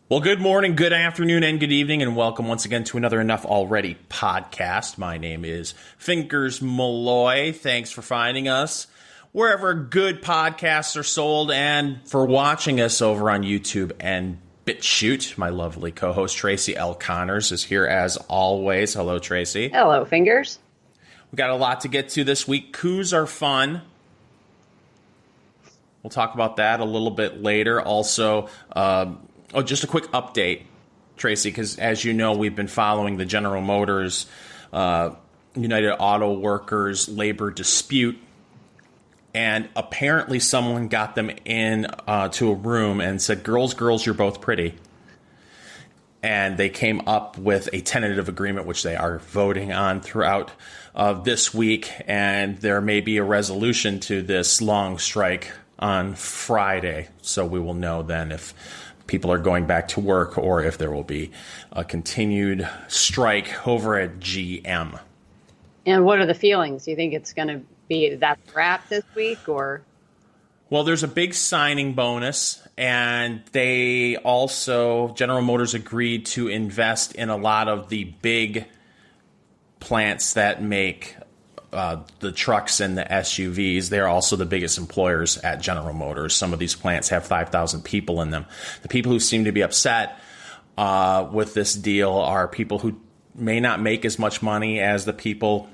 Well, good morning, good afternoon, and good evening, and welcome once again to another Enough Already podcast. My name is Fingers Malloy. Thanks for finding us wherever good podcasts are sold and for watching us over on YouTube and BitChute. My lovely co-host Tracy L. Connors is here as always. Hello, Tracy. Hello, Fingers. We got a lot to get to this week. Coups are fun. We'll talk about that a little bit later. Also, just a quick update, Tracy, because as you know, we've been following the General Motors, United Auto Workers labor dispute, and apparently someone got them in to a room and said, girls, you're both pretty. And they came up with a tentative agreement, which they are voting on throughout this week, and there may be a resolution to this long strike on Friday, so we will know then if people are going back to work or if there will be a continued strike over at GM. And what are the feelings? Do you think it's going to be that wrap this week, or? Well, there's a big signing bonus, and they also, General Motors agreed to invest in a lot of the big plants that make the trucks and the SUVs. They're also the biggest employers at General Motors. Some of these plants have 5,000 people in them. The people who seem to be upset with this deal are people who may not make as much money as the people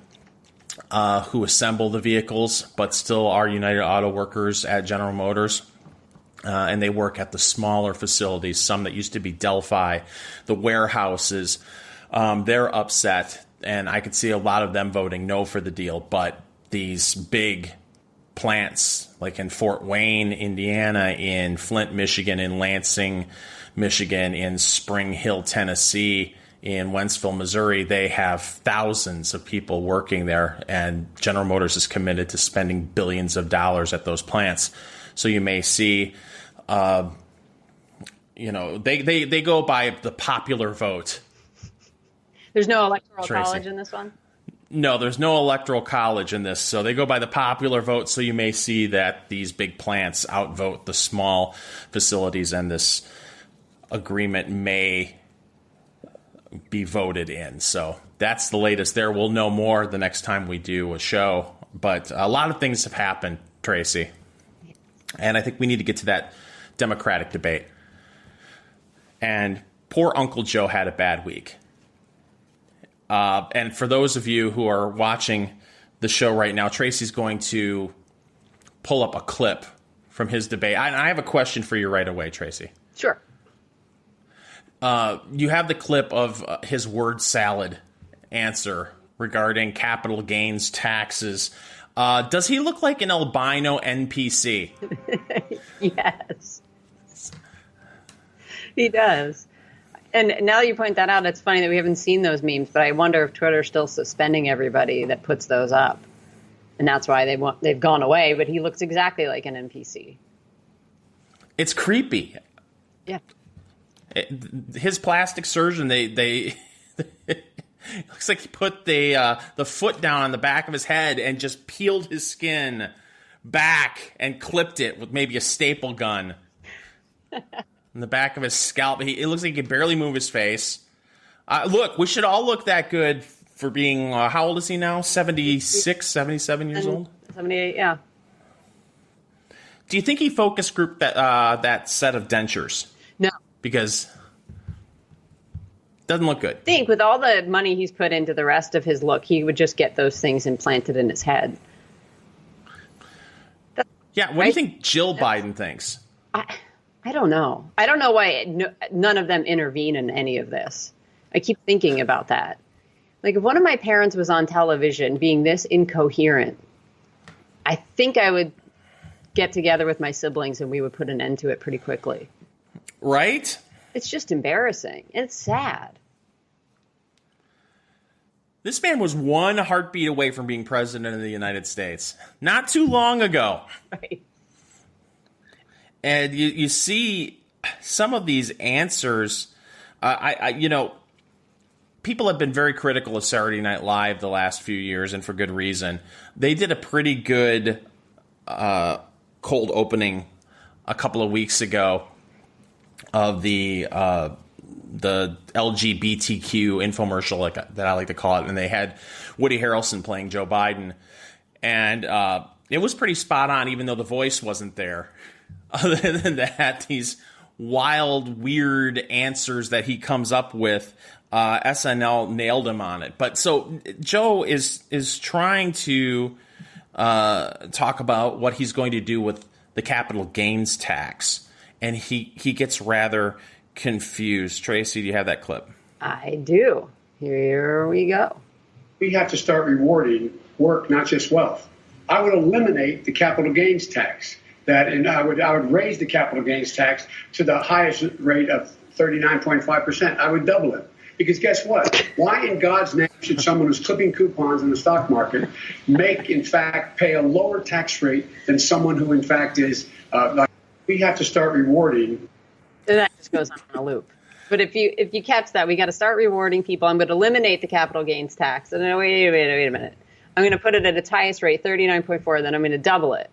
who assemble the vehicles, but still are United Auto Workers at General Motors. And they work at the smaller facilities, some that used to be Delphi, the warehouses. They're upset. And I could see a lot of them voting no for the deal. But these big plants, like in Fort Wayne, Indiana, in Flint, Michigan, in Lansing, Michigan, in Spring Hill, Tennessee, in Wentzville, Missouri, they have thousands of people working there. And General Motors is committed to spending billions of dollars at those plants. So you may see, they go by the popular vote. There's no electoral Tracy. college in this one? No, there's no electoral college in this. So they go by the popular vote. So you may see that these big plants outvote the small facilities, and this agreement may be voted in. So that's the latest there. We'll know more the next time we do a show. But a lot of things have happened, Tracy. And I think we need to get to that Democratic debate. And poor Uncle Joe had a bad week. And for those of you who are watching the show right now, Tracy's going to pull up a clip from his debate. I have a question for you right away, Tracy. Sure. You have the clip of his word salad answer regarding capital gains taxes. Does he look like an albino NPC? Yes. He does. And now that you point that out, it's funny that we haven't seen those memes, but I wonder if Twitter's still suspending everybody that puts those up. And that's why they've gone away, but he looks exactly like an NPC. It's creepy. Yeah. His plastic surgeon, it looks like he put the foot down on the back of his head and just peeled his skin back and clipped it with maybe a staple gun. In the back of his scalp. It looks like he can barely move his face. Look, we should all look that good for being, how old is he now? 76, 77 years old? 78, yeah. Do you think he focus grouped that set of dentures? No. Because it doesn't look good. I think with all the money he's put into the rest of his look, he would just get those things implanted in his head. Yeah, what do you think Jill Biden thinks? I don't know. I don't know why none of them intervene in any of this. I keep thinking about that. Like, if one of my parents was on television being this incoherent, I think I would get together with my siblings and we would put an end to it pretty quickly. Right? It's just embarrassing. And it's sad. This man was one heartbeat away from being president of the United States. Not too long ago. Right. And you see some of these answers. People have been very critical of Saturday Night Live the last few years, and for good reason. They did a pretty good cold opening a couple of weeks ago of the LGBTQ infomercial that I like to call it, and they had Woody Harrelson playing Joe Biden, and it was pretty spot on, even though the voice wasn't there. Other than that, these wild, weird answers that he comes up with, SNL nailed him on it. But so Joe is trying to talk about what he's going to do with the capital gains tax, and he gets rather confused. Tracy, do you have that clip? I do. Here we go. We have to start rewarding work, not just wealth. I would eliminate the capital gains tax. And I would raise the capital gains tax to the highest rate of 39.5%. I would double it. Because guess what? Why in God's name should someone who's clipping coupons in the stock market pay a lower tax rate than someone who, in fact, is we have to start rewarding. And that just goes on a loop. But if you catch that, we got to start rewarding people. I'm going to eliminate the capital gains tax. And then wait a minute. I'm going to put it at its highest rate, 39.4. Then I'm going to double it.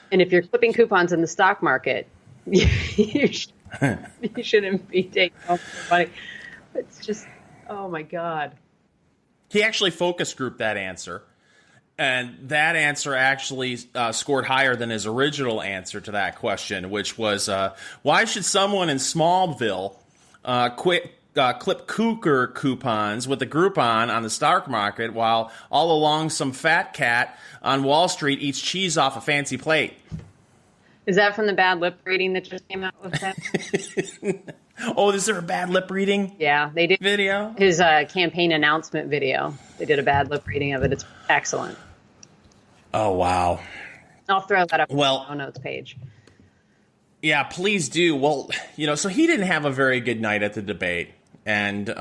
And if you're clipping coupons in the stock market, you shouldn't be taking home the money. It's just, oh my God. He actually focus grouped that answer. And that answer actually scored higher than his original answer to that question, which was, why should someone in Smallville clip Cougar coupons with a Groupon on the stock market while all along some fat cat on Wall Street eats cheese off a fancy plate? Is that from the bad lip reading that just came out with that? Oh, is there a bad lip reading? Yeah, they did. Video? His campaign announcement video. They did a bad lip reading of it. It's excellent. Oh, wow. I'll throw that up on the show notes page. Yeah, please do. Well, so he didn't have a very good night at the debate. And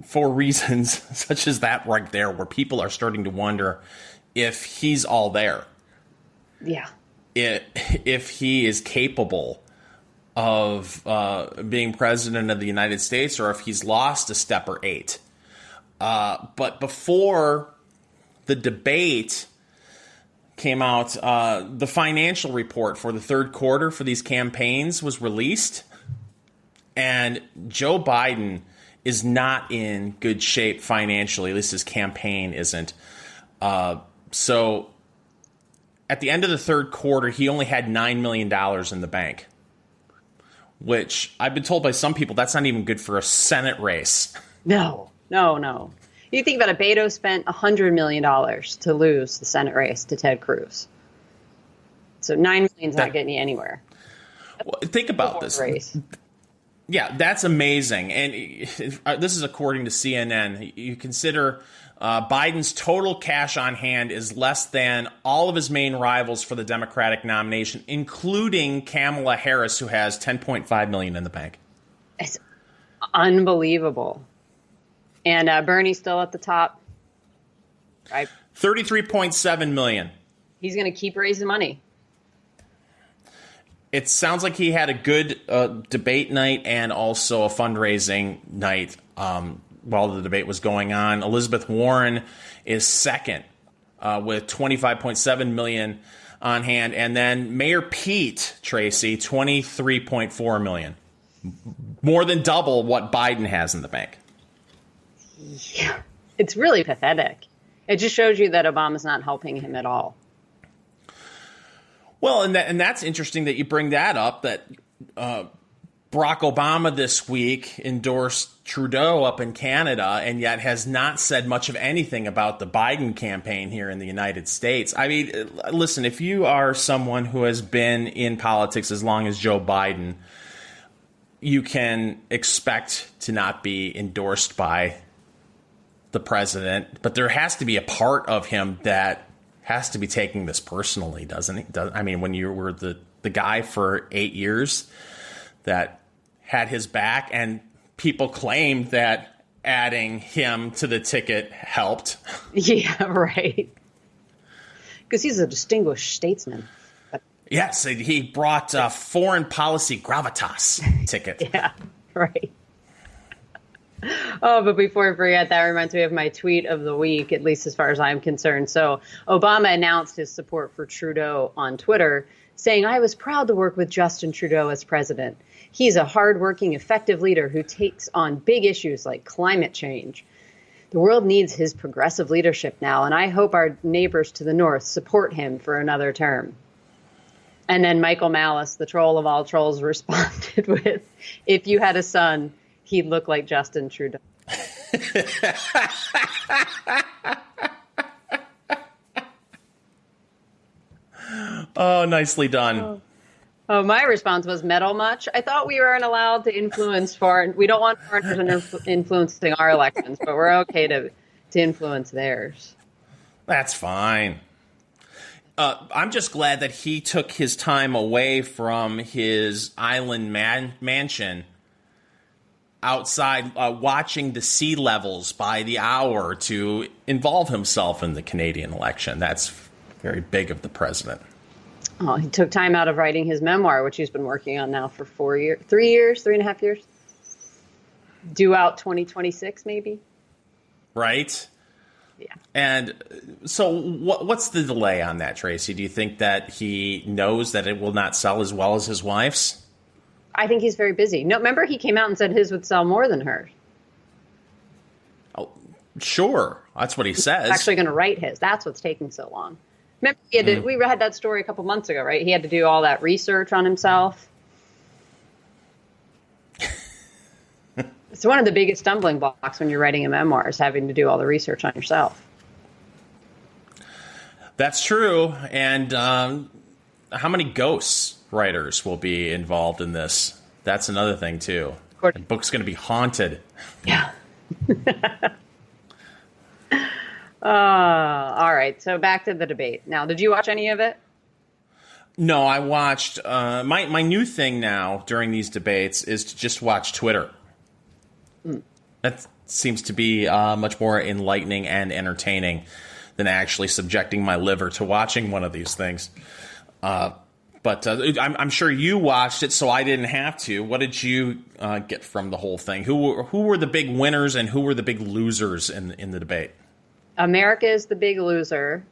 for reasons such as that right there, where people are starting to wonder if he's all there. Yeah. If he is capable of being president of the United States, or if he's lost a step or eight. But before the debate came out, the financial report for the third quarter for these campaigns was released. And Joe Biden is not in good shape financially. At least his campaign isn't. So at the end of the third quarter, he only had $9 million in the bank, which I've been told by some people that's not even good for a Senate race. No. You think about it, Beto spent $100 million to lose the Senate race to Ted Cruz. So $9 million is not getting you anywhere. Well, think about this. Race. Yeah, that's amazing. And this is according to CNN. You consider Biden's total cash on hand is less than all of his main rivals for the Democratic nomination, including Kamala Harris, who has $10.5 million in the bank. It's unbelievable. And Bernie's still at the top. Right? $33.7 million. He's going to keep raising money. It sounds like he had a good debate night and also a fundraising night while the debate was going on. Elizabeth Warren is second with $25.7 million on hand. And then Mayor Pete, Tracy, $23.4 million. More than double what Biden has in the bank. Yeah, it's really pathetic. It just shows you that Obama's not helping him at all. Well, and that's interesting that you bring that up, that Barack Obama this week endorsed Trudeau up in Canada and yet has not said much of anything about the Biden campaign here in the United States. I mean, listen, if you are someone who has been in politics as long as Joe Biden, you can expect to not be endorsed by the president, but there has to be a part of him that has to be taking this personally, doesn't he? I mean, when you were the guy for 8 years that had his back, and people claimed that adding him to the ticket helped. Yeah, right. Because he's a distinguished statesman. Yes, he brought foreign policy gravitas ticket. Yeah, right. Oh, but before I forget, that reminds me of my tweet of the week, at least as far as I'm concerned. So Obama announced his support for Trudeau on Twitter, saying, "I was proud to work with Justin Trudeau as president. He's a hardworking, effective leader who takes on big issues like climate change. The world needs his progressive leadership now, and I hope our neighbors to the north support him for another term." And then Michael Malice, the troll of all trolls, responded with, "If you had a son, he'd look like Justin Trudeau." Oh, nicely done. Oh, my response was, "Meddle much? I thought we weren't allowed to influence foreign. We don't want foreigners influencing our elections, but we're okay to influence theirs." That's fine. I'm just glad that he took his time away from his island mansion outside watching the sea levels by the hour to involve himself in the Canadian election. That's very big of the president. Oh, he took time out of writing his memoir, which he's been working on now for 3.5 years. Due out 2026, maybe. Right? Yeah. And so what's the delay on that, Tracy? Do you think that he knows that it will not sell as well as his wife's? I think he's very busy. No, remember he came out and said his would sell more than hers. Oh, sure. That's what he says. He's actually going to write his. That's what's taking so long. Remember, we had that story a couple months ago, right? He had to do all that research on himself. It's one of the biggest stumbling blocks when you're writing a memoir is having to do all the research on yourself. That's true. And how many ghost writers will be involved in this? That's another thing, too. The book's going to be haunted. Yeah. All right. So back to the debate. Now, did you watch any of it? No, I watched. My new thing now during these debates is to just watch Twitter. That seems to be much more enlightening and entertaining than actually subjecting my liver to watching one of these things. But I'm sure you watched it, so I didn't have to. What did you get from the whole thing? Who were the big winners and who were the big losers in the debate? America is the big loser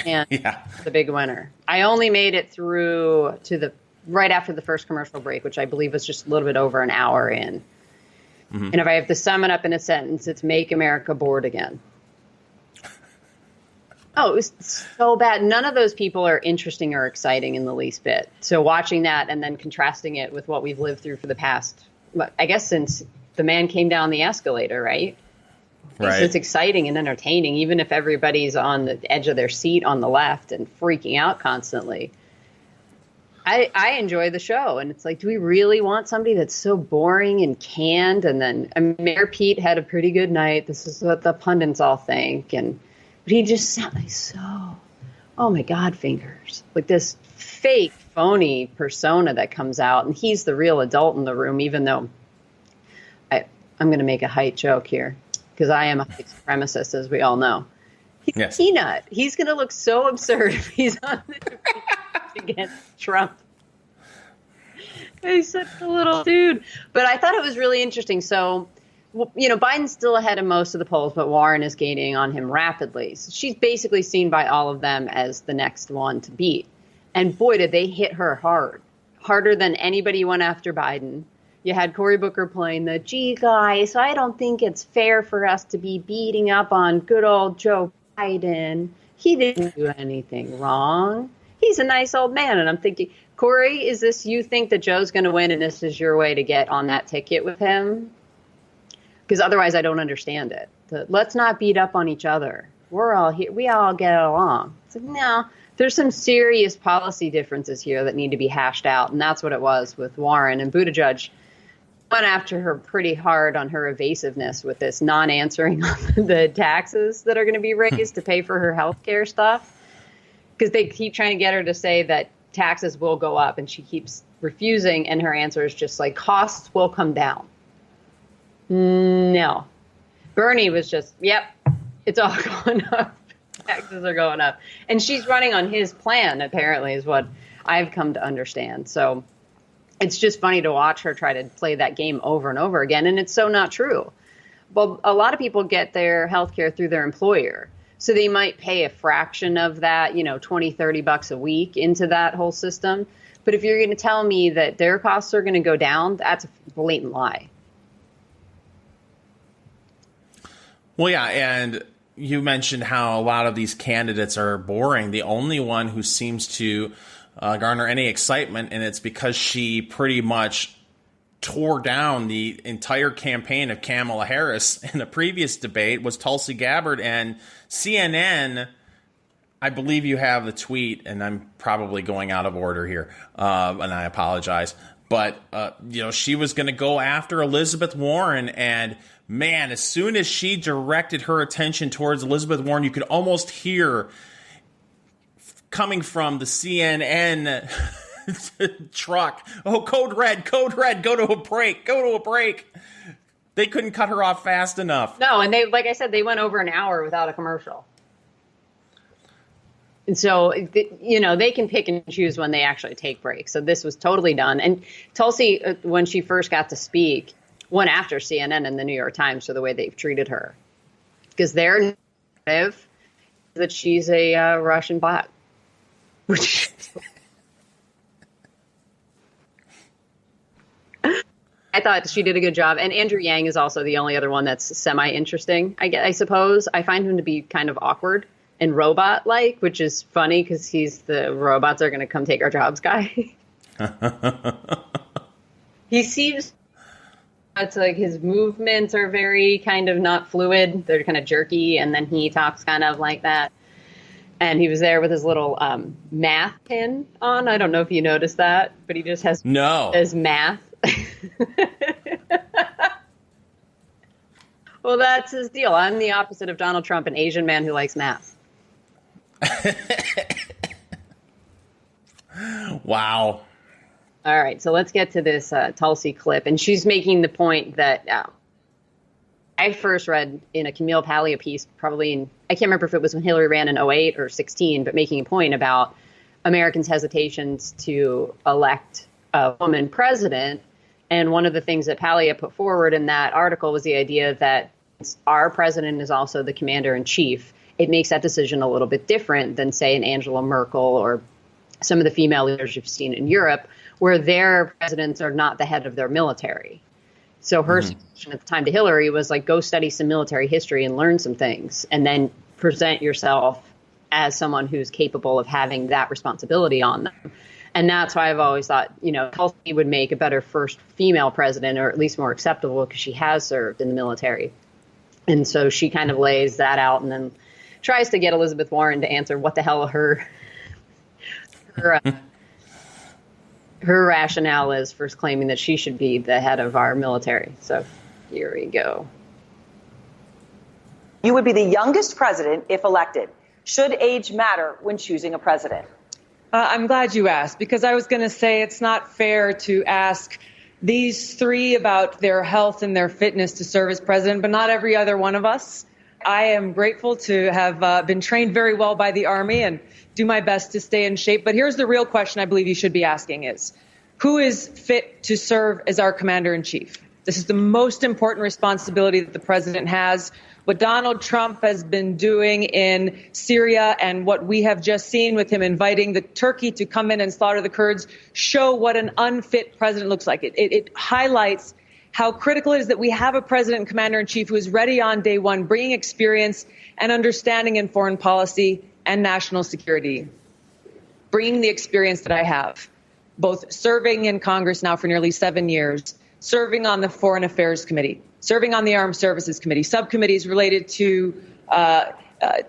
and the big winner. I only made it through to the right after the first commercial break, which I believe was just a little bit over an hour in. Mm-hmm. And if I have to sum it up in a sentence, it's "Make America Bored Again." Oh, it was so bad. None of those people are interesting or exciting in the least bit. So watching that and then contrasting it with what we've lived through for the past, I guess since the man came down the escalator, right? Right. It's exciting and entertaining, even if everybody's on the edge of their seat on the left and freaking out constantly. I enjoy the show, and it's like, do we really want somebody that's so boring and canned? And then Mayor Pete had a pretty good night. This is what the pundits all think, but he just sounds so, oh my God, fingers, like this fake, phony persona that comes out, and he's the real adult in the room. Even though I'm going to make a height joke here because I am a white supremacist, as we all know. He's a peanut. He's going to look so absurd if he's on the debate against Trump. He's such a little dude. But I thought it was really interesting. So, Biden's still ahead of most of the polls, but Warren is gaining on him rapidly. So she's basically seen by all of them as the next one to beat. And boy, did they hit her hard. Harder than anybody went after Biden. You had Cory Booker playing the, "Gee, guys, I don't think it's fair for us to be beating up on good old Joe Biden. He didn't do anything wrong. He's a nice old man." And I'm thinking, Cory, is this you think that Joe's going to win and this is your way to get on that ticket with him? Because otherwise I don't understand it. Let's not beat up on each other. We're all here. We all get along. It's like, no, there's some serious policy differences here that need to be hashed out. And that's what it was with Warren. And Buttigieg went after her pretty hard on her evasiveness with this non-answering on the taxes that are going to be raised to pay for her health care stuff. Because they keep trying to get her to say that taxes will go up, and she keeps refusing, and her answer is just like, costs will come down. No. Bernie was just, yep, it's all going up. Taxes are going up. And she's running on his plan, apparently, is what I've come to understand. So it's just funny to watch her try to play that game over and over again, and it's so not true. Well, a lot of people get their health care through their employer. So they might pay a fraction of that, $20-30 a week into that whole system. But if you're going to tell me that their costs are going to go down, that's a blatant lie. Well, yeah, and you mentioned how a lot of these candidates are boring. The only one who seems to garner any excitement, and it's because she pretty much tore down the entire campaign of Kamala Harris in the previous debate, was Tulsi Gabbard. And CNN, I believe you have the tweet, and I'm probably going out of order here, and I apologize. But, she was going to go after Elizabeth Warren, and man, as soon as she directed her attention towards Elizabeth Warren, you could almost hear coming from the CNN truck, oh, code red, go to a break. They couldn't cut her off fast enough. No, and they, like I said, they went over an hour without a commercial. And so, they can pick and choose when they actually take breaks. So this was totally done. And Tulsi, when she first got to speak, went after CNN and the New York Times for the way they've treated her. Because their narrative is that she's a Russian bot. Which I thought she did a good job. And Andrew Yang is also the only other one that's semi-interesting, I suppose. I find him to be kind of awkward and robot-like, which is funny because he's the robots are going to come take our jobs guy. He seems, it's like his movements are very kind of not fluid. They're kind of jerky, and then he talks kind of like that. And he was there with his little math pin on. I don't know if you noticed that, but he just has his math. Well, that's his deal. I'm the opposite of Donald Trump, an Asian man who likes math. Wow. All right, so let's get to this Tulsi clip. And she's making the point that I first read in a Camille Paglia piece, probably I can't remember if it was when Hillary ran in 08 or 16, but making a point about Americans' hesitations to elect a woman president. And one of the things that Paglia put forward in that article was the idea that our president is also the commander in chief. It makes that decision a little bit different than, say, an Angela Merkel or some of the female leaders you've seen in Europe, where their presidents are not the head of their military. So her suggestion at the time to Hillary was like, go study some military history and learn some things, and then present yourself as someone who's capable of having that responsibility on them. And that's why I've always thought, Tulsi would make a better first female president, or at least more acceptable, because she has served in the military. And so she kind of lays that out and then tries to get Elizabeth Warren to answer what the hell her rationale is for claiming that she should be the head of our military. So here we go. You would be the youngest president if elected. Should age matter when choosing a president? I'm glad you asked, because I was going to say it's not fair to ask these three about their health and their fitness to serve as president, but not every other one of us. I am grateful to have been trained very well by the Army and do my best to stay in shape. But here's the real question I believe you should be asking is, who is fit to serve as our commander-in-chief? This is the most important responsibility that the president has. What Donald Trump has been doing in Syria and what we have just seen with him inviting the Turkey to come in and slaughter the Kurds show what an unfit president looks like. It highlights how critical it is that we have a president and commander-in-chief who is ready on day one, bringing experience and understanding in foreign policy and national security, bringing the experience that I have, both serving in Congress now for nearly 7 years, serving on the Foreign Affairs Committee, serving on the Armed Services Committee, subcommittees related to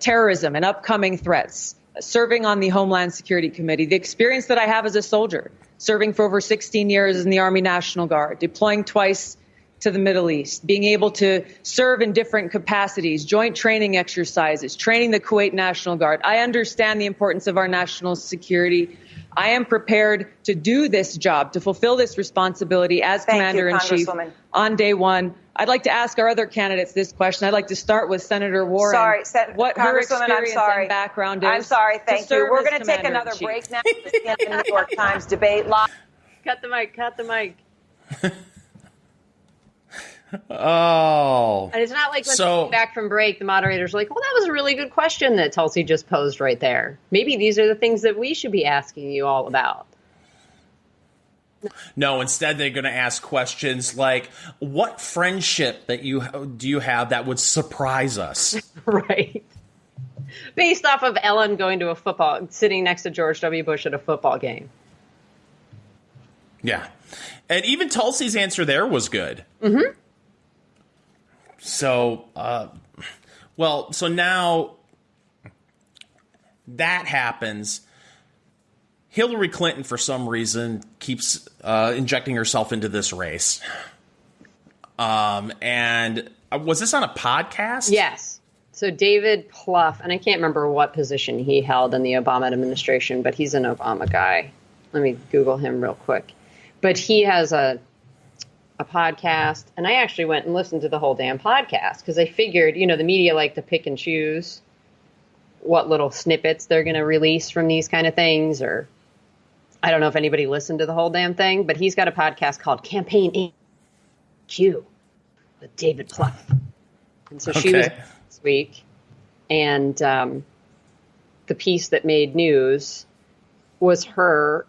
terrorism and upcoming threats, serving on the Homeland Security Committee, the experience that I have as a soldier, serving for over 16 years in the Army National Guard, deploying twice to the Middle East, being able to serve in different capacities, joint training exercises, training the Kuwait National Guard. I understand the importance of our national security. I am prepared to do this job, to fulfill this responsibility as Commander-in-Chief on day one. I'd like to ask our other candidates this question. I'd like to start with Senator Warren. What her experience and background is. I'm sorry, thank you. We're going to take another break now. The New York Times debate live. Cut the mic. Oh. And it's not like when we came back from break, the moderators are like, well, that was a really good question that Tulsi just posed right there. Maybe these are the things that we should be asking you all about. No, instead they're going to ask questions like, what friendship do you have that would surprise us? Right. Based off of Ellen going to sitting next to George W. Bush at a football game. Yeah. And even Tulsi's answer there was good. Mm-hmm. So, so now that happens. Hillary Clinton, for some reason, keeps injecting herself into this race. And was this on a podcast? Yes. So David Plouffe, and I can't remember what position he held in the Obama administration, but he's an Obama guy. Let me Google him real quick. But he has a podcast, and I actually went and listened to the whole damn podcast because I figured, the media like to pick and choose what little snippets they're going to release from these kind of things, or I don't know if anybody listened to the whole damn thing, but he's got a podcast called Campaign HQ with David Plouffe. And so she was this week, and the piece that made news was her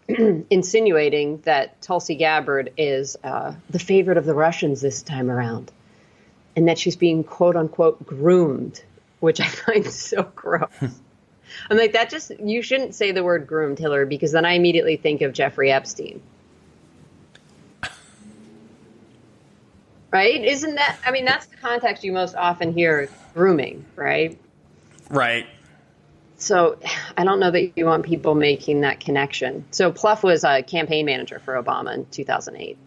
insinuating that Tulsi Gabbard is the favorite of the Russians this time around, and that she's being quote unquote groomed, which I find so gross. I'm like, you shouldn't say the word groomed, Hillary, because then I immediately think of Jeffrey Epstein. Right? Isn't that, that's the context you most often hear grooming, right? Right. So I don't know that you want people making that connection. So Plouffe was a campaign manager for Obama in 2008.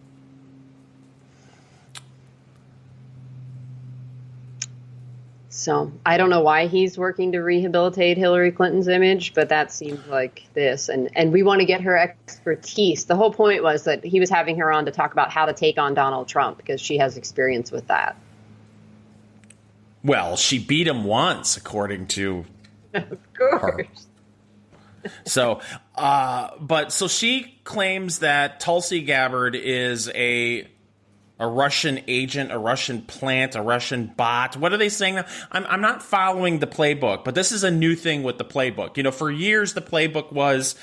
So I don't know why he's working to rehabilitate Hillary Clinton's image, but that seems like this. And we want to get her expertise. The whole point was that he was having her on to talk about how to take on Donald Trump because she has experience with that. Well, she beat him once, according to of course. her. So she claims that Tulsi Gabbard is a Russian agent, a Russian plant, a Russian bot. What are they saying now? I'm not following the playbook, but this is a new thing with the playbook. For years the playbook was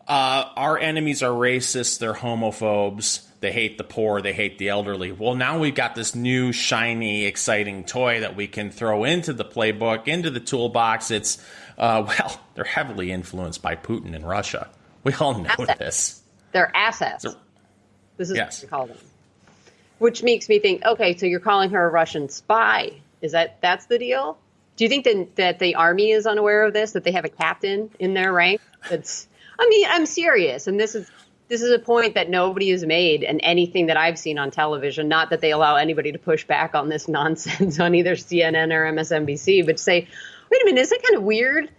our enemies are racist, they're homophobes, they hate the poor, they hate the elderly. Well, now we've got this new, shiny, exciting toy that we can throw into the playbook, into the toolbox. It's, they're heavily influenced by Putin in Russia. We all know this. They're assets. This is yes. what we call them. Which makes me think, okay, so you're calling her a Russian spy. That's the deal? Do you think that the army is unaware of this, that they have a captain in their rank? I'm serious. And this is a point that nobody has made in anything that I've seen on television. Not that they allow anybody to push back on this nonsense on either CNN or MSNBC, but to say, wait a minute, is it kind of weird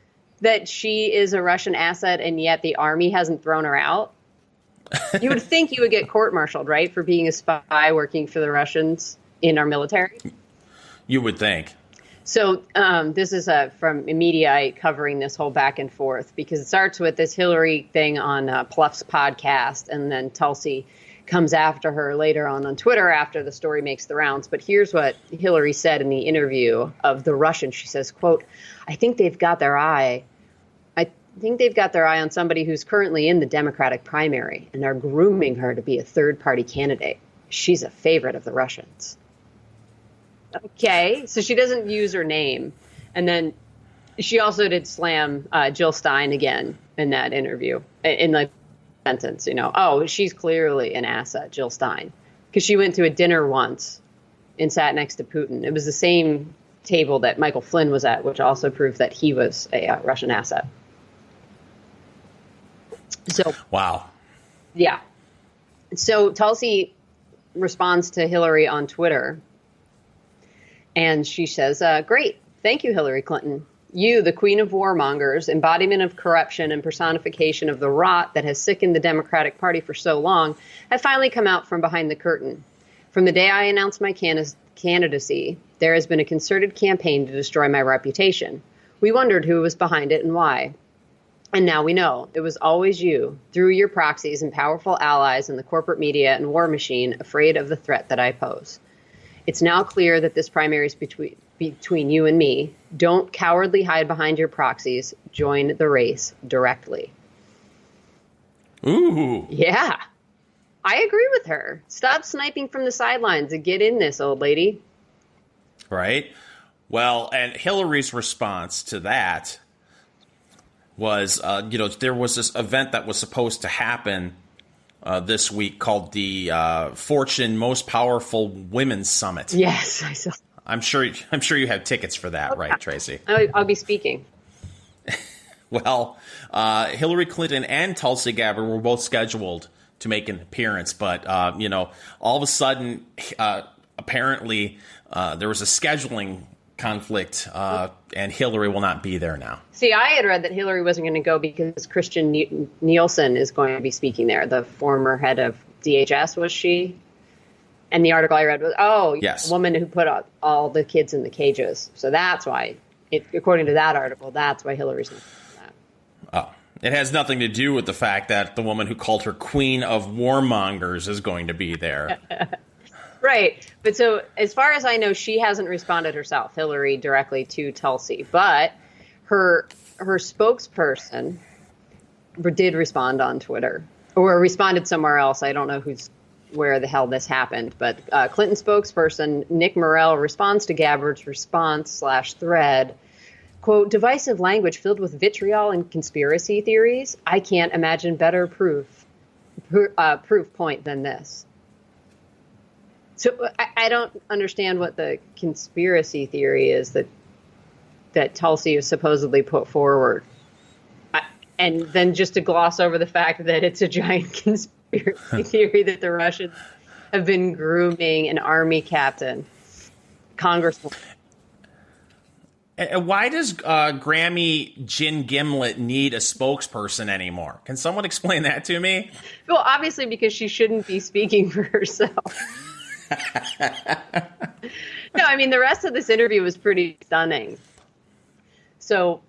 that she is a Russian asset and yet the army hasn't thrown her out? You would think you would get court-martialed, right, for being a spy working for the Russians in our military? You would think. So this is from Mediaite covering this whole back and forth, because it starts with this Hillary thing on Plouffe's podcast, and then Tulsi comes after her later on Twitter after the story makes the rounds. But here's what Hillary said in the interview of the Russians. She says, quote, I think they've got their eye on somebody who's currently in the Democratic primary and are grooming her to be a third-party candidate. She's a favorite of the Russians. Okay, so she doesn't use her name. And then she also did slam Jill Stein again in that interview, in the sentence, oh, she's clearly an asset, Jill Stein, because she went to a dinner once and sat next to Putin. It was the same table that Michael Flynn was at, which also proved that he was a Russian asset. So wow. Yeah. So Tulsi responds to Hillary on Twitter, and she says, great. Thank you, Hillary Clinton. You, the queen of warmongers, embodiment of corruption and personification of the rot that has sickened the Democratic Party for so long, have finally come out from behind the curtain. From the day I announced my candidacy, there has been a concerted campaign to destroy my reputation. We wondered who was behind it and why. And now we know it was always you, through your proxies and powerful allies in the corporate media and war machine, afraid of the threat that I pose. It's now clear that this primary is between you and me. Don't cowardly hide behind your proxies. Join the race directly. Ooh. Yeah. I agree with her. Stop sniping from the sidelines and get in this, old lady. Right? Well, and Hillary's response to that was, there was this event that was supposed to happen this week called the Fortune Most Powerful Women's Summit. Yes, I saw. I'm sure you have tickets for that, right, Tracy? I'll be speaking. Well, Hillary Clinton and Tulsi Gabbard were both scheduled to make an appearance, but all of a sudden, apparently, there was a scheduling conflict, and Hillary will not be there now. See, I had read that Hillary wasn't going to go because Christian Nielsen is going to be speaking there. The former head of DHS, was she? And the article I read was, yes, a woman who put all the kids in the cages. So that's why, according to that article, that's why Hillary's not doing that. Oh, it has nothing to do with the fact that the woman who called her queen of warmongers is going to be there. Right. But so as far as I know, she hasn't responded herself, Hillary, directly to Tulsi. But her spokesperson did respond on Twitter, or responded somewhere else. I don't know where the hell this happened. But Clinton spokesperson Nick Morrell responds to Gabbard's response/thread, quote, divisive language filled with vitriol and conspiracy theories. I can't imagine better proof point than this. So I don't understand what the conspiracy theory is that Tulsi has supposedly put forward. And then just to gloss over the fact that it's a giant conspiracy theory that the Russians have been grooming an army captain, congresswoman. And why does Grammy Gin Gimlet need a spokesperson anymore? Can someone explain that to me? Well, obviously because she shouldn't be speaking for herself. No, I mean, the rest of this interview was pretty stunning. So,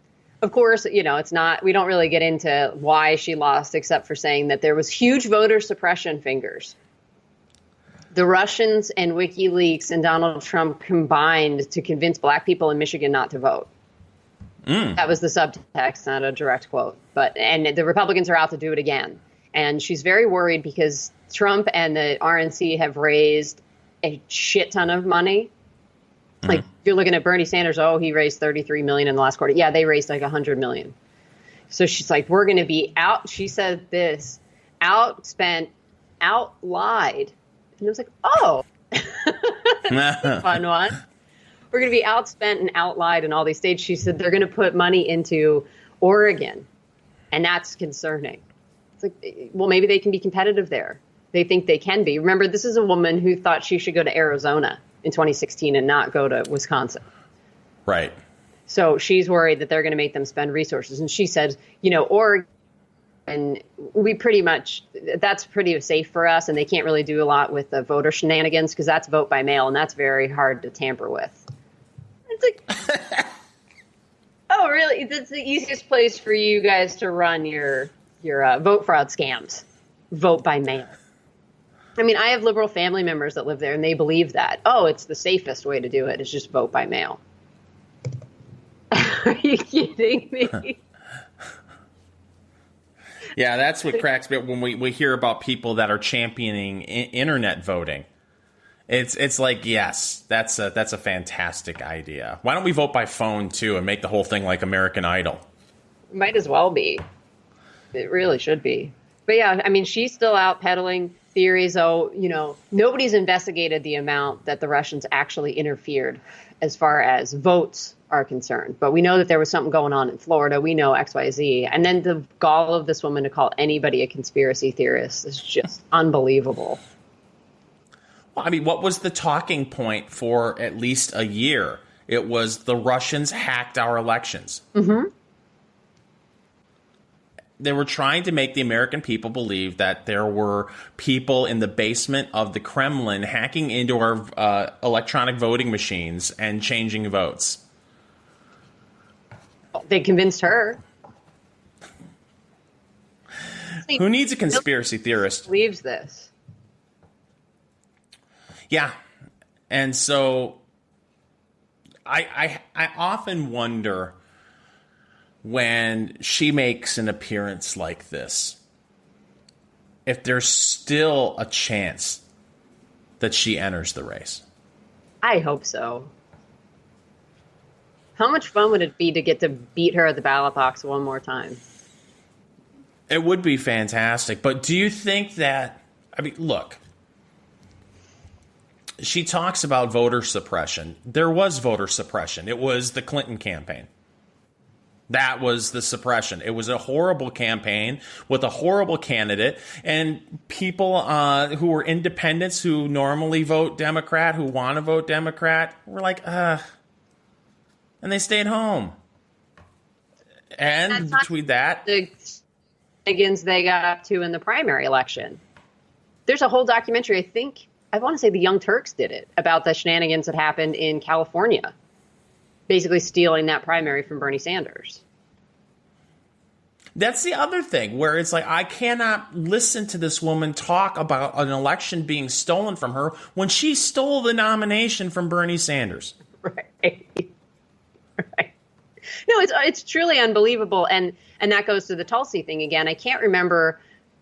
of course, it's not, we don't really get into why she lost, except for saying that there was huge voter suppression fingers. The Russians and WikiLeaks and Donald Trump combined to convince black people in Michigan not to vote. That was the subtext, not a direct quote. And the Republicans are out to do it again. And she's very worried because Trump and the RNC have raised a shit ton of money. Like, if you're looking at Bernie Sanders, he raised $33 million in the last quarter. Yeah, they raised like $100 million. So she's like, we're going to be out. She said this, outspent, outlied. And I was like, fun one. We're going to be outspent and outlied in all these states. She said they're going to put money into Oregon. And that's concerning. It's like, well, maybe they can be competitive there. They think they can be. Remember, this is a woman who thought she should go to Arizona in 2016 and not go to Wisconsin. Right. So she's worried that they're going to make them spend resources. And she said, Oregon, we pretty much, that's pretty safe for us. And they can't really do a lot with the voter shenanigans because that's vote by mail. And that's very hard to tamper with. It's like, oh, really? That's the easiest place for you guys to run your vote fraud scams. Vote by mail. I mean, I have liberal family members that live there, and they believe that. Oh, it's the safest way to do it. It's just vote by mail. Are you kidding me? Yeah, that's what cracks me up when we hear about people that are championing internet voting. It's like, yes, that's a fantastic idea. Why don't we vote by phone, too, and make the whole thing like American Idol? Might as well be. It really should be. But yeah, I mean, she's still out peddling theories. Nobody's investigated the amount that the Russians actually interfered as far as votes are concerned. But we know that there was something going on in Florida. We know XYZ. And then the gall of this woman to call anybody a conspiracy theorist is just unbelievable. Well, I mean, what was the talking point for at least a year? It was the Russians hacked our elections. Mm-hmm. They were trying to make the American people believe that there were people in the basement of the Kremlin hacking into our electronic voting machines and changing votes. They convinced her. Who needs a conspiracy theorist? Believes this. Yeah. And so I often wonder when she makes an appearance like this, if there's still a chance that she enters the race. I hope so. How much fun would it be to get to beat her at the ballot box one more time? It would be fantastic. But do you think that, I mean, look, she talks about voter suppression. There was voter suppression. It was the Clinton campaign. That was the suppression. It was a horrible campaign with a horrible candidate, and people who were independents who normally vote Democrat, who want to vote Democrat, were like, and they stayed home. And between that, the shenanigans they got up to in the primary election. There's a whole documentary, I want to say the Young Turks did it, about the shenanigans that happened in California, basically stealing that primary from Bernie Sanders. That's the other thing, where it's like, I cannot listen to this woman talk about an election being stolen from her when she stole the nomination from Bernie Sanders. Right. Right. No, it's truly unbelievable. And that goes to the Tulsi thing again. I can't remember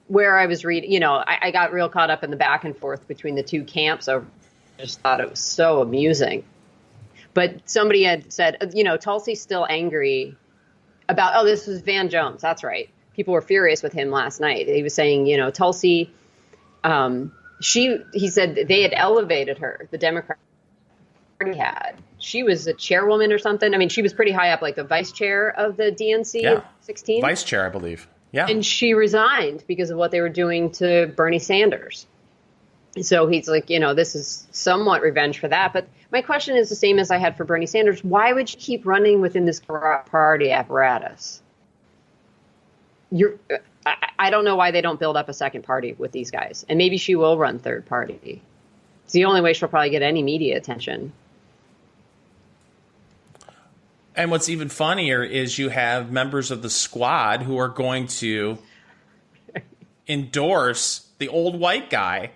where I was reading, I got real caught up in the back and forth between the two camps. I just thought it was so amusing. But somebody had said, Tulsi's still angry about, this was Van Jones. That's right. People were furious with him last night. He was saying, Tulsi, he said they had elevated her, the Democrat Party had. She was a chairwoman or something. I mean, she was pretty high up, like the vice chair of the DNC in 16. Vice chair, I believe. Yeah. And she resigned because of what they were doing to Bernie Sanders. So he's like, this is somewhat revenge for that. But my question is the same as I had for Bernie Sanders. Why would you keep running within this corrupt party apparatus? I don't know why they don't build up a second party with these guys. And maybe she will run third party. It's the only way she'll probably get any media attention. And what's even funnier is you have members of the squad who are going to endorse the old white guy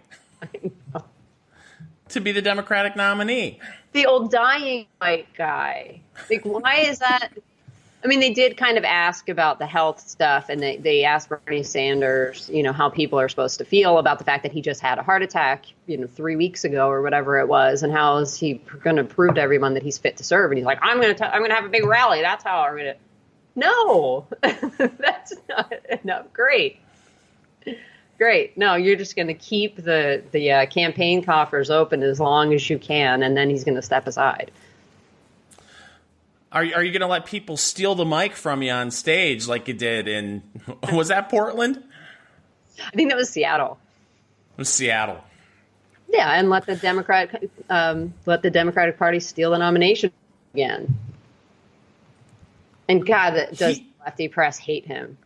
to be the Democratic nominee. The old dying white guy. Like, why is that? I mean, they did kind of ask about the health stuff, and they asked Bernie Sanders, how people are supposed to feel about the fact that he just had a heart attack, 3 weeks ago or whatever it was, and how is he going to prove to everyone that he's fit to serve? And he's like, I'm going to have a big rally. That's how I'm going to. No, that's not enough. Great. No, you're just going to keep the campaign coffers open as long as you can, and then he's going to step aside. Are you going to let people steal the mic from you on stage like you did in, was that Portland? I think that was Seattle. It was Seattle. Yeah, and let the Democratic Party steal the nomination again. And God, does lefty press hate him?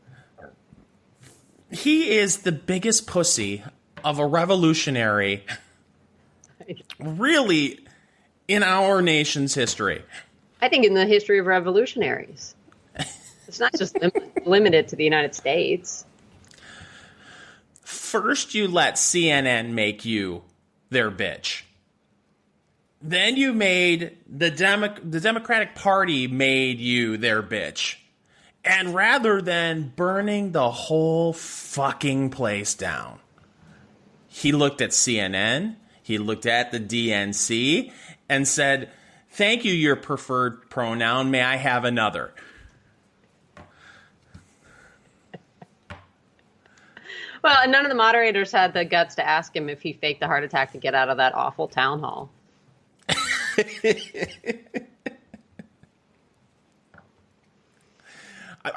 He is the biggest pussy of a revolutionary, really, in our nation's history. I think in the history of revolutionaries. It's not just limited to the United States. First, you let CNN make you their bitch. Then you made the Democratic Party made you their bitch. And rather than burning the whole fucking place down, he looked at CNN, he looked at the DNC, and said, "Thank you, your preferred pronoun. May I have another?" Well, and none of the moderators had the guts to ask him if he faked a heart attack to get out of that awful town hall.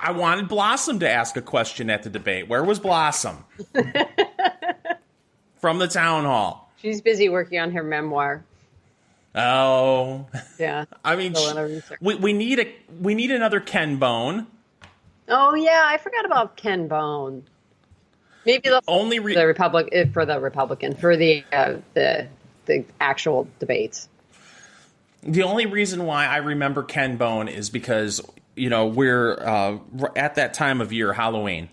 I wanted Blossom to ask a question at the debate. Where was Blossom? From the town hall. She's busy working on her memoir. Oh. Yeah. I mean, we need another Ken Bone. Oh, yeah. I forgot about Ken Bone. Maybe the Republican for the actual debates. The only reason why I remember Ken Bone is because, we're at that time of year, Halloween,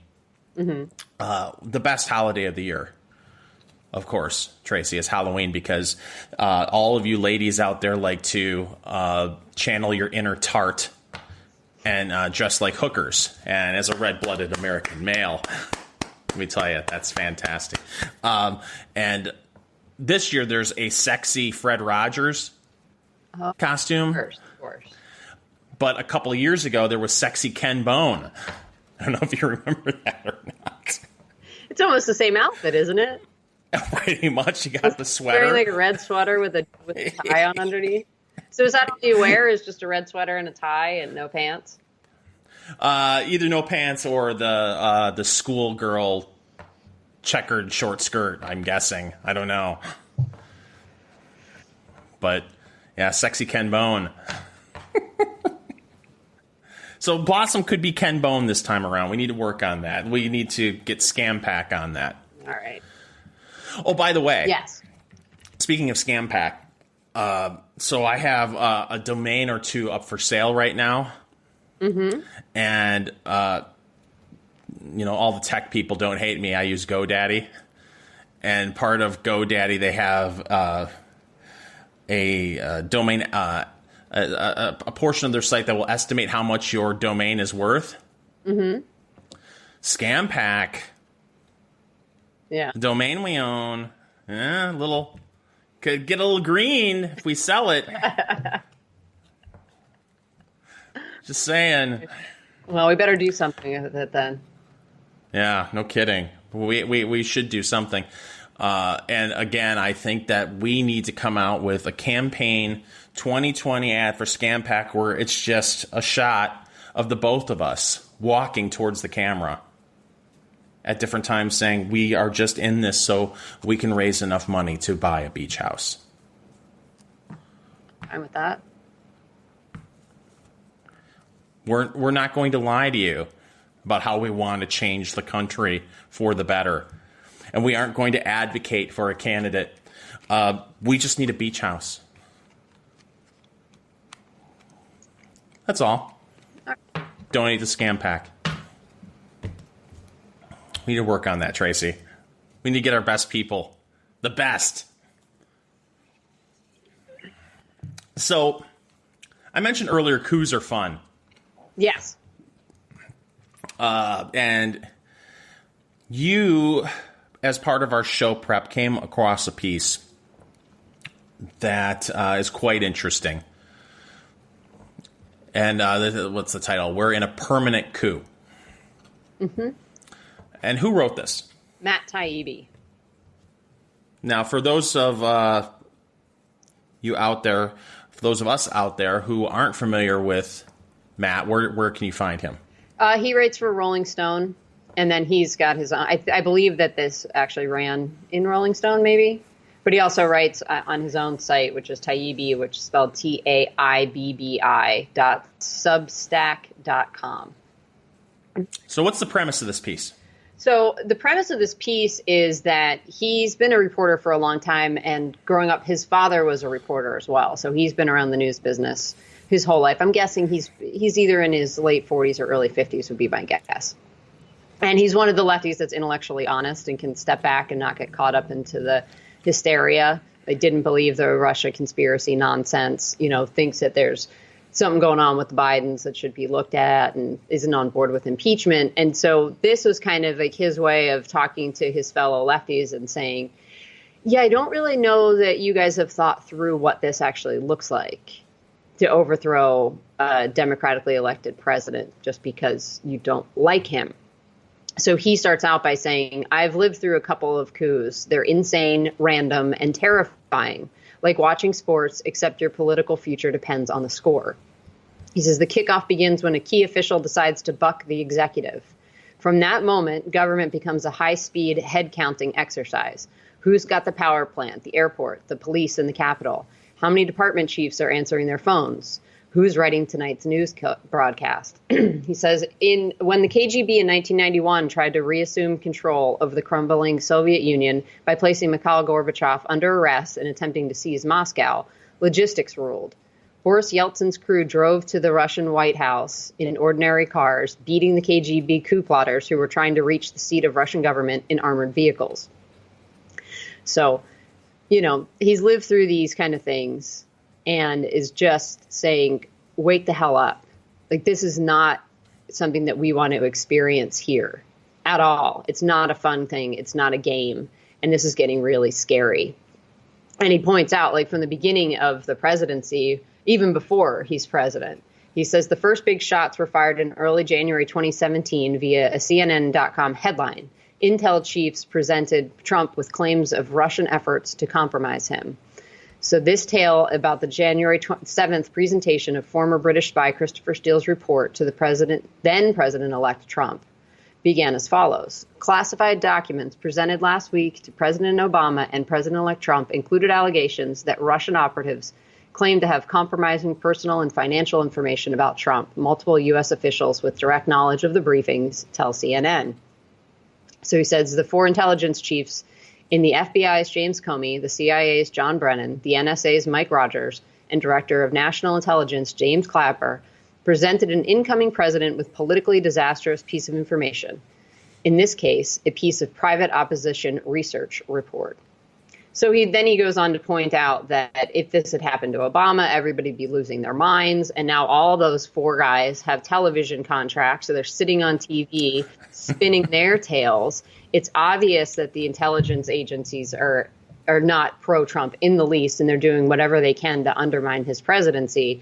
the best holiday of the year. of course, Tracy, is Halloween because all of you ladies out there like to channel your inner tart and dress like hookers. And as a red-blooded American male, let me tell you, that's fantastic. And this year there's a sexy Fred Rogers costume. Of course. But a couple of years ago, there was sexy Ken Bone. I don't know if you remember that or not. It's almost the same outfit, isn't it? Pretty much. You got the sweater. Wearing like a red sweater with a tie on underneath. So is that all you wear? Is just a red sweater and a tie and no pants? Either no pants or the schoolgirl checkered short skirt, I'm guessing. I don't know. But, yeah, sexy Ken Bone. So Blossom could be Ken Bone this time around. We need to work on that. We need to get Scam Pack on that. All right. Oh, by the way. Yes. Speaking of Scam Pack, so I have a domain or two up for sale right now. Mm-hmm. And, all the tech people don't hate me. I use GoDaddy. And part of GoDaddy, they have a domain, a portion of their site that will estimate how much your domain is worth. Mm-hmm. Scam Pack. Yeah. The domain we own. Could get a little green if we sell it. Just saying. Well, we better do something with it then. Yeah, no kidding. We should do something. And again, I think that we need to come out with a campaign 2020 ad for Scam Pack where it's just a shot of the both of us walking towards the camera at different times saying we are just in this so we can raise enough money to buy a beach house. I'm with that. We're not going to lie to you about how we want to change the country for the better. And we aren't going to advocate for a candidate. We just need a beach house. That's all. Donate to Scam Pack. We need to work on that, Tracy. We need to get our best people. The best. So, I mentioned earlier, coups are fun. Yes. And you, as part of our show prep, came across a piece that is quite interesting. And what's the title? We're in a permanent coup. Mm-hmm. And who wrote this? Matt Taibbi. Now, for those of you out there, for those of us out there who aren't familiar with Matt, where can you find him? He writes for Rolling Stone, and then he's got his own. I believe that this actually ran in Rolling Stone, maybe. But he also writes on his own site, which is Taibbi, which is spelled Taibbi.substack.com. So what's the premise of this piece? So the premise of this piece is that he's been a reporter for a long time, and growing up, his father was a reporter as well. So he's been around the news business his whole life. I'm guessing he's either in his late 40s or early 50s would be my guess. And he's one of the lefties that's intellectually honest and can step back and not get caught up into the hysteria. They didn't believe the Russia conspiracy nonsense, thinks that there's something going on with the Bidens that should be looked at and isn't on board with impeachment. And so this was kind of like his way of talking to his fellow lefties and saying, yeah, I don't really know that you guys have thought through what this actually looks like to overthrow a democratically elected president just because you don't like him. So he starts out by saying, I've lived through a couple of coups. They're insane, random, and terrifying, like watching sports, except your political future depends on the score. He says the kickoff begins when a key official decides to buck the executive. From that moment, government becomes a high-speed head-counting exercise. Who's got the power plant, the airport, the police, and the Capitol? How many department chiefs are answering their phones? Who's writing tonight's news broadcast? He says, when the KGB in 1991 tried to reassume control of the crumbling Soviet Union by placing Mikhail Gorbachev under arrest and attempting to seize Moscow, logistics ruled. Boris Yeltsin's crew drove to the Russian White House in ordinary cars, beating the KGB coup plotters who were trying to reach the seat of Russian government in armored vehicles. So, you know, he's lived through these kind of things and is just saying, wake the hell up. Like, this is not something that we want to experience here at all. It's not a fun thing. It's not a game. And this is getting really scary. And he points out, like, from the beginning of the presidency, even before he's president, he says the first big shots were fired in early January 2017 via a CNN.com headline. Intel chiefs presented Trump with claims of Russian efforts to compromise him. So this tale about the January 7th presentation of former British spy Christopher Steele's report to the then President-elect Trump began as follows. Classified documents presented last week to President Obama and President-elect Trump included allegations that Russian operatives claimed to have compromising personal and financial information about Trump. Multiple U.S. officials with direct knowledge of the briefings tell CNN. So he says the four intelligence chiefs in the FBI's James Comey, the CIA's John Brennan, the NSA's Mike Rogers, and Director of National Intelligence James Clapper presented an incoming president with politically disastrous piece of information. In this case, a piece of private opposition research report. So he goes on to point out that if this had happened to Obama, everybody'd be losing their minds. And now all those four guys have television contracts, so they're sitting on TV, spinning their tales. It's obvious that the intelligence agencies are not pro-Trump in the least, and they're doing whatever they can to undermine his presidency.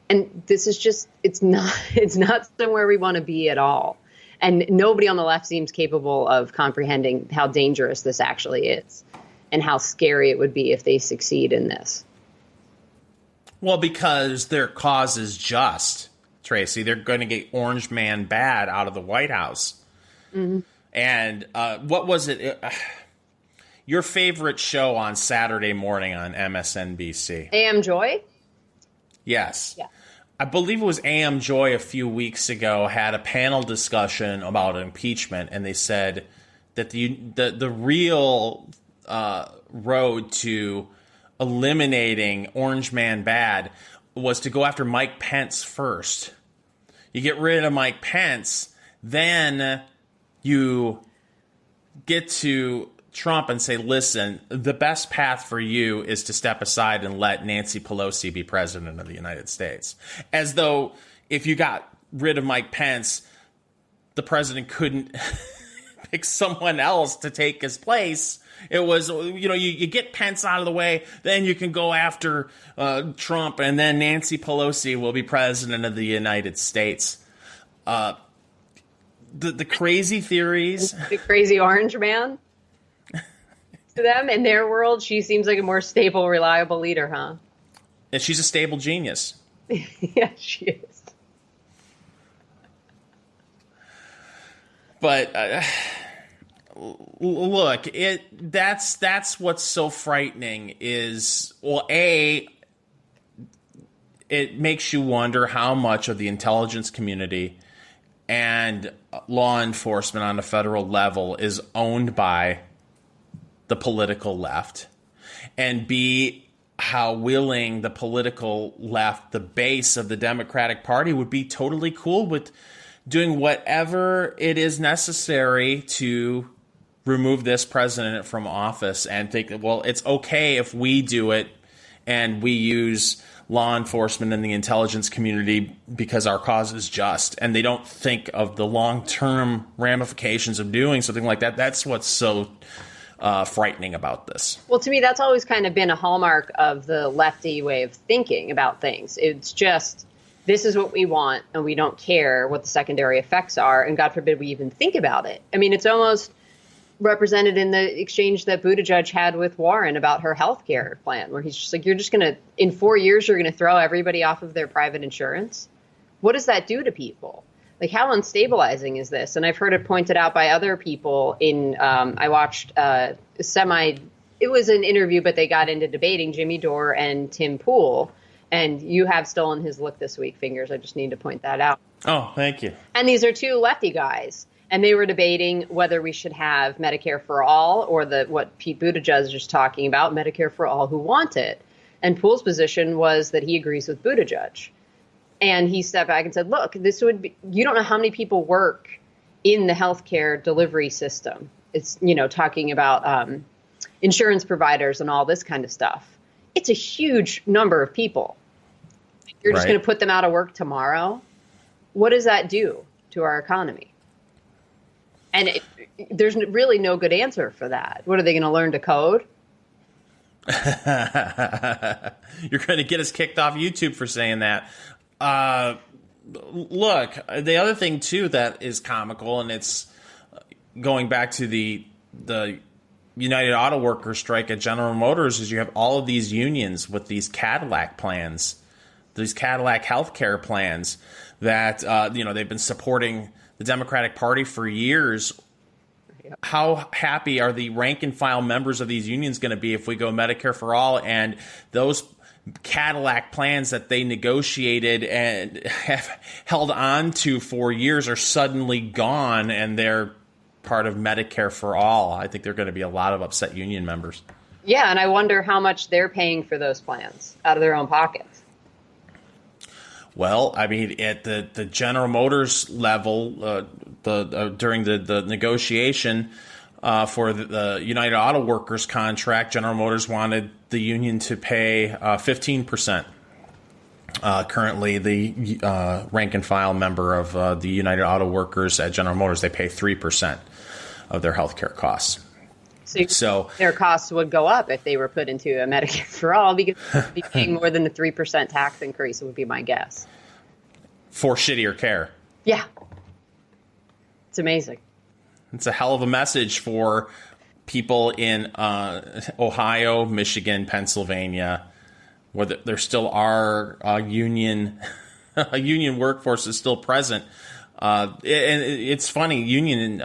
And this is just, it's not somewhere we want to be at all. And nobody on the left seems capable of comprehending how dangerous this actually is and how scary it would be if they succeed in this. Well, because their cause is just, Tracy. They're going to get Orange Man bad out of the White House. Mm-hmm. And what was it? Your favorite show on Saturday morning on MSNBC? AM Joy? Yes. Yeah. I believe it was AM Joy a few weeks ago had a panel discussion about impeachment, and they said that the real road to eliminating Orange Man bad was to go after Mike Pence first. You get rid of Mike Pence, then you get to Trump and say, listen, the best path for you is to step aside and let Nancy Pelosi be president of the United States. As though if you got rid of Mike Pence, the president couldn't pick someone else to take his place. It was, you get Pence out of the way, then you can go after Trump, and then Nancy Pelosi will be president of the United States. The crazy theories. The crazy Orange Man. To them, in their world, she seems like a more stable, reliable leader, huh? And she's a stable genius. Yeah, she is. But look, that's what's so frightening is, well, it makes you wonder how much of the intelligence community and law enforcement on the federal level is owned by the political left, and B, how willing the political left, the base of the Democratic Party, would be totally cool with doing whatever it is necessary to remove this president from office, and think, well, it's okay if we do it and we use law enforcement and the intelligence community because our cause is just, and they don't think of the long-term ramifications of doing something like that. That's what's so frightening about this. Well, to me, that's always kind of been a hallmark of the lefty way of thinking about things. It's just, this is what we want, and we don't care what the secondary effects are, and God forbid we even think about it. I mean, it's almost represented in the exchange that Buttigieg had with Warren about her health care plan, where he's just like, you're just going to, in 4 years, you're going to throw everybody off of their private insurance. What does that do to people? Like, how unstabilizing is this? And I've heard it pointed out by other people in, I watched it was an interview, but they got into debating Jimmy Dore and Tim Pool. And you have stolen his look this week, Fingers. I just need to point that out. Oh, thank you. And these are two lefty guys. And they were debating whether we should have Medicare for all, or what Pete Buttigieg is just talking about, Medicare for all who want it. And Pool's position was that he agrees with Buttigieg. And he stepped back and said, look, this would be, you don't know how many people work in the healthcare delivery system. It's, talking about insurance providers and all this kind of stuff. It's a huge number of people. You're just going to put them out of work tomorrow. What does that do to our economy? And there's really no good answer for that. What are they going to learn to code? You're going to get us kicked off YouTube for saying that. Look, the other thing, too, that is comical, and it's going back to the United Auto Workers strike at General Motors, is you have all of these unions with these Cadillac plans, these Cadillac healthcare plans that, they've been supporting the Democratic Party for years. How happy are the rank and file members of these unions going to be if we go Medicare for all, and those Cadillac plans that they negotiated and have held on to for years are suddenly gone and they're part of Medicare for all? I think there are going to be a lot of upset union members. Yeah, and I wonder how much they're paying for those plans out of their own pockets. Well, I mean, at the General Motors level, during the negotiation for the United Auto Workers contract, General Motors wanted the union to pay 15%. Currently, the rank and file member of the United Auto Workers at General Motors, they pay 3% of their health care costs. So their costs would go up if they were put into a Medicare for all, because they'd be paying more than a 3% tax increase, would be my guess. For shittier care. Yeah. It's amazing. It's a hell of a message for people in Ohio, Michigan, Pennsylvania, where there still are a union workforce is still present. And it's funny, union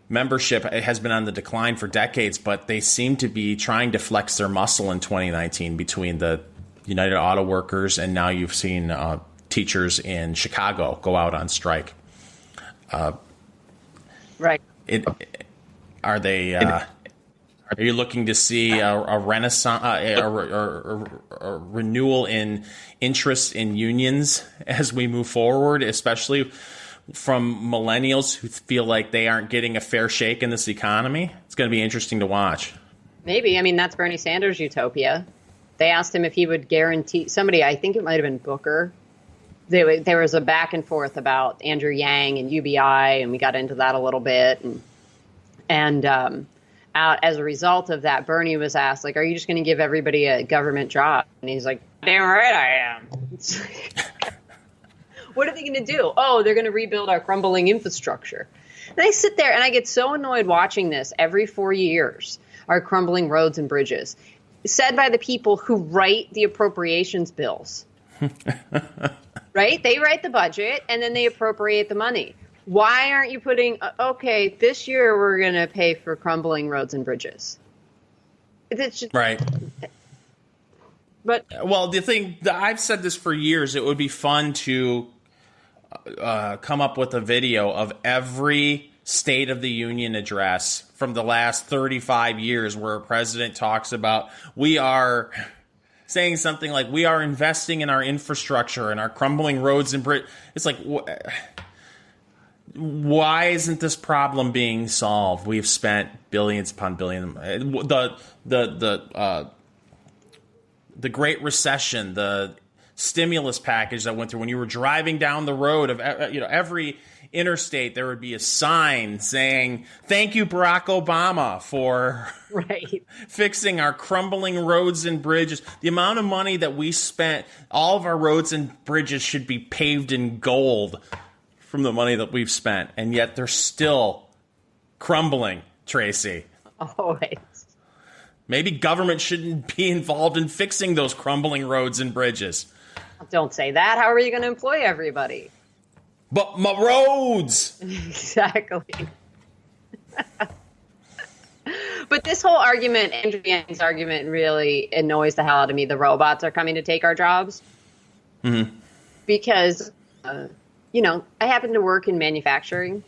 membership has been on the decline for decades, but they seem to be trying to flex their muscle in 2019 between the United Auto Workers, and now you've seen teachers in Chicago go out on strike. Right. Are they? Are you looking to see a renaissance, a renewal in interest in unions as we move forward, especially from millennials who feel like they aren't getting a fair shake in this economy? It's going to be interesting to watch. Maybe. I mean, that's Bernie Sanders' utopia. They asked him if he would guarantee somebody, I think it might have been Booker. There was a back and forth about Andrew Yang and UBI, and we got into that a little bit. And as a result of that, Bernie was asked, like, are you just going to give everybody a government job? And he's like, damn right I am. What are they going to do? Oh, they're going to rebuild our crumbling infrastructure. And I sit there and I get so annoyed watching this every 4 years, our crumbling roads and bridges, said by the people who write the appropriations bills. Right? They write the budget and then they appropriate the money. Why aren't you putting, okay, this year we're going to pay for crumbling roads and bridges? It's just, right. But well, the thing, I've said this for years, it would be fun to come up with a video of every State of the Union address from the last 35 years where a president talks about, we are saying something like, we are investing in our infrastructure and our crumbling roads and bridges. It's like, why isn't this problem being solved? We've spent billions upon billions. The Great Recession, the stimulus package that went through, when you were driving down the road of every interstate, there would be a sign saying, thank you, Barack Obama, for fixing our crumbling roads and bridges. The amount of money that we spent, all of our roads and bridges should be paved in gold from the money that we've spent. And yet they're still crumbling, Tracy. Always. Maybe government shouldn't be involved in fixing those crumbling roads and bridges. Don't say that. How are you going to employ everybody? But my roads! Exactly. But this whole argument, Andrew Yang's argument, really annoys the hell out of me. The robots are coming to take our jobs. Mm-hmm. Because, I happen to work in manufacturing.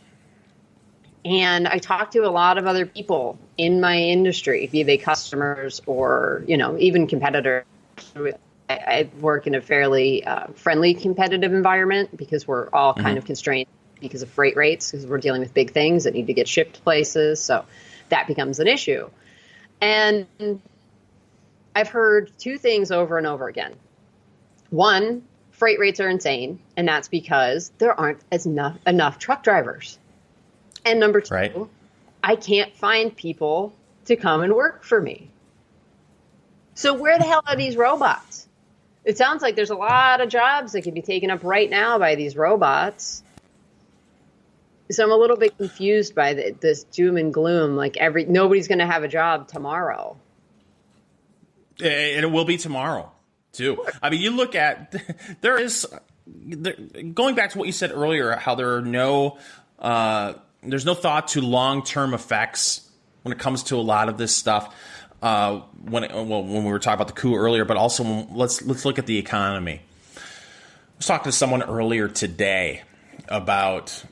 And I talk to a lot of other people in my industry, be they customers or, even competitors. I work in a fairly friendly competitive environment because we're all kind of constrained because of freight rates, because we're dealing with big things that need to get shipped places. So that becomes an issue. And I've heard two things over and over again. One, freight rates are insane, and that's because there aren't enough truck drivers. And number two, right. I can't find people to come and work for me. So where the hell are these robots? It sounds like there's a lot of jobs that could be taken up right now by these robots. So I'm a little bit confused by this doom and gloom. Like nobody's going to have a job tomorrow. It will be tomorrow, too. I mean, you look at going back to what you said earlier, how there's no thought to long-term effects when it comes to a lot of this stuff. When we were talking about the coup earlier, but also let's look at the economy. I was talking to someone earlier today about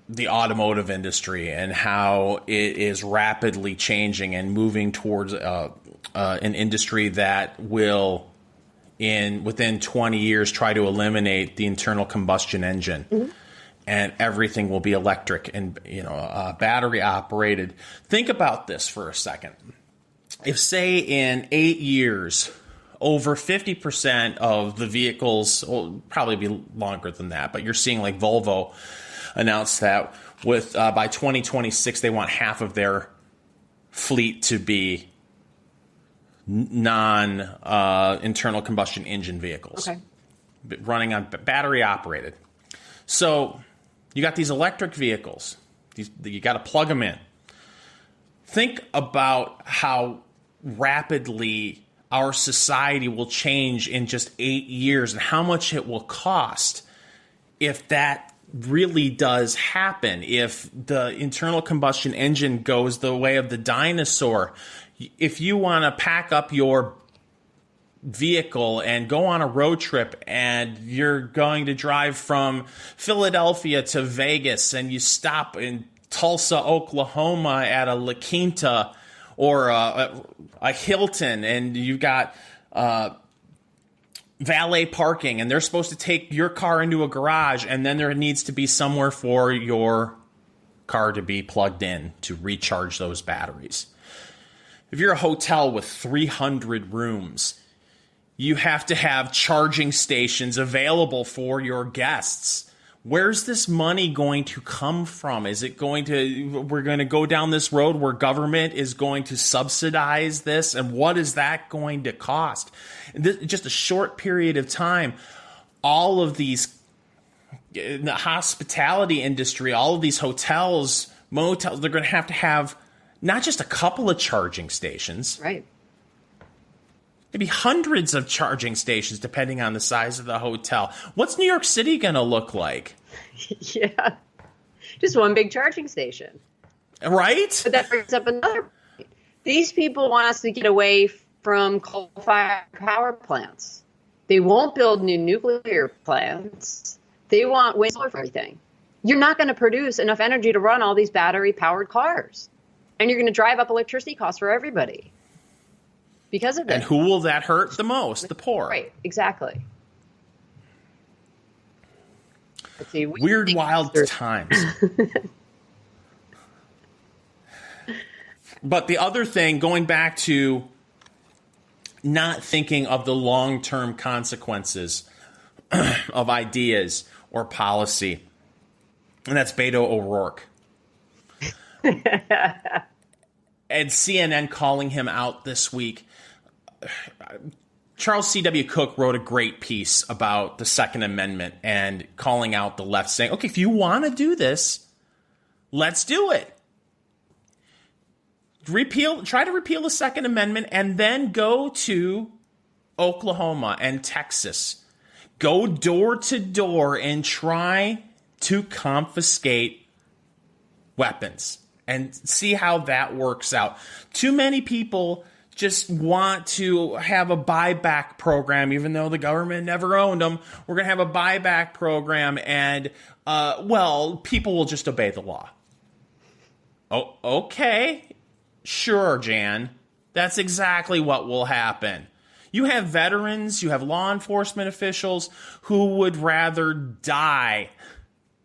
the automotive industry and how it is rapidly changing and moving towards an industry that will, within 20 years, try to eliminate the internal combustion engine. Mm-hmm. And everything will be electric and battery operated. Think about this for a second. If, say, in 8 years, over 50% of the vehicles, will probably be longer than that, but you're seeing like Volvo announce that by 2026 they want half of their fleet to be non-internal combustion engine vehicles, okay, running on battery operated. So you got these electric vehicles. You got to plug them in. Think about how rapidly our society will change in just 8 years and how much it will cost if that really does happen. If the internal combustion engine goes the way of the dinosaur, if you want to pack up your vehicle and go on a road trip and you're going to drive from Philadelphia to Vegas and you stop in Tulsa, Oklahoma at a La Quinta or a Hilton, and you've got valet parking, and they're supposed to take your car into a garage, and then there needs to be somewhere for your car to be plugged in to recharge those batteries. If you're a hotel with 300 rooms, you have to have charging stations available for your guests. Where's this money going to come from? Is it we're going to go down this road where government is going to subsidize this? And what is that going to cost? Just a short period of time, all of these, in the hospitality industry, all of these hotels, motels, they're going to have not just a couple of charging stations. Right. Maybe hundreds of charging stations, depending on the size of the hotel. What's New York City going to look like? Yeah, just one big charging station. Right? But that brings up another point. These people want us to get away from coal-fired power plants. They won't build new nuclear plants. They want wind solar for everything. You're not going to produce enough energy to run all these battery-powered cars. And you're going to drive up electricity costs for everybody. Because of it. And who will that hurt the most? The poor. Right, exactly. Let's see, weird, wild times. But the other thing, going back to not thinking of the long-term consequences of ideas or policy, and that's Beto O'Rourke. And CNN calling him out this week. Charles C.W. Cook wrote a great piece about the Second Amendment and calling out the left, saying, okay, if you want to do this, let's do it. Try to repeal the Second Amendment and then go to Oklahoma and Texas. Go door to door and try to confiscate weapons and see how that works out. Too many people just want to have a buyback program, even though the government never owned them. We're going to have a buyback program, and, people will just obey the law. Oh, okay. Sure, Jan. That's exactly what will happen. You have veterans, you have law enforcement officials who would rather die